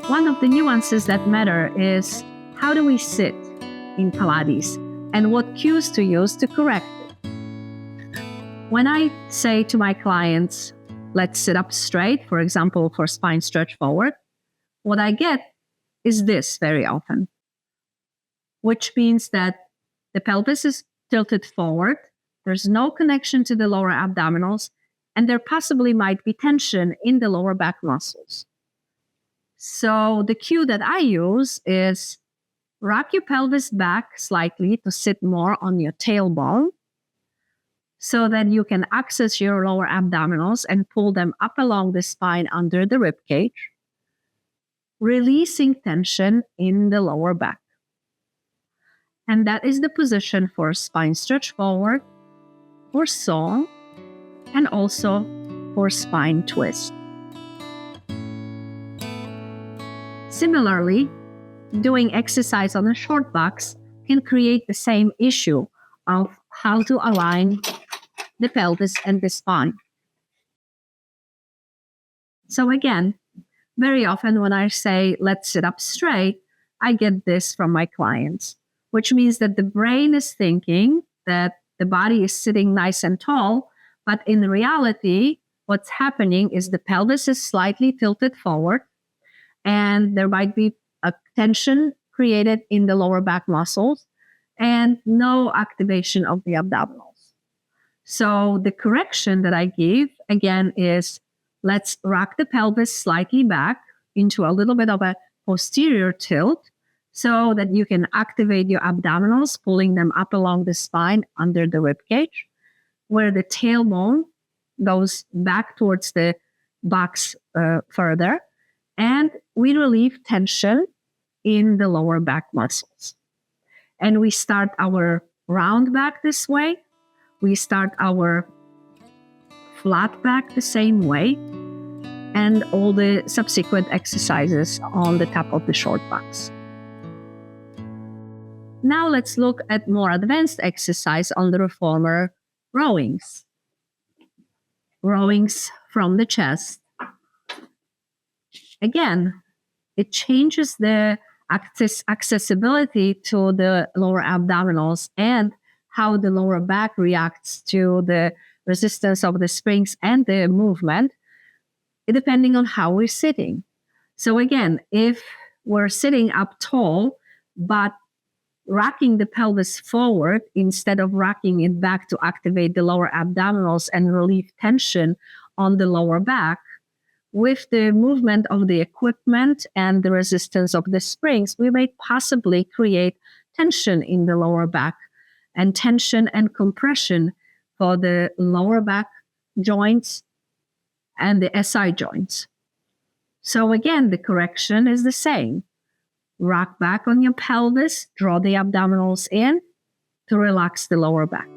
One of the nuances that matter is how do we sit in Pilates and what cues to use to correct it. When I say to my clients, let's sit up straight, for example, for spine stretch forward, what I get is this very often, which means that the pelvis is tilted forward, there's no connection to the lower abdominals, and there possibly might be tension in the lower back muscles. So the cue that I use is rock your pelvis back slightly to sit more on your tailbone so that you can access your lower abdominals and pull them up along the spine under the rib cage, releasing tension in the lower back. And that is the position for spine stretch forward, for song, and also for spine twist. Similarly, doing exercise on a short box can create the same issue of how to align the pelvis and the spine. So again, very often when I say, let's sit up straight, I get this from my clients, which means that the brain is thinking that the body is sitting nice and tall, but in reality, what's happening is the pelvis is slightly tilted forward, and there might be a tension created in the lower back muscles and no activation of the abdominals. So the correction that I give, again, is let's rock the pelvis slightly back into a little bit of a posterior tilt so that you can activate your abdominals, pulling them up along the spine under the rib cage, where the tailbone goes back towards the box further, and we relieve tension in the lower back muscles. And we start our round back this way. We start our flat back the same way, and all the subsequent exercises on the top of the short box. Now let's look at more advanced exercise on the reformer rowings. Rowings from the chest. Again, it changes the accessibility to the lower abdominals and how the lower back reacts to the resistance of the springs and the movement, depending on how we're sitting. So again, if we're sitting up tall, but rocking the pelvis forward instead of rocking it back to activate the lower abdominals and relieve tension on the lower back, with the movement of the equipment and the resistance of the springs, we may possibly create tension in the lower back and tension and compression for the lower back joints and the SI joints. So again, the correction is the same. Rock back on your pelvis, draw the abdominals in to relax the lower back.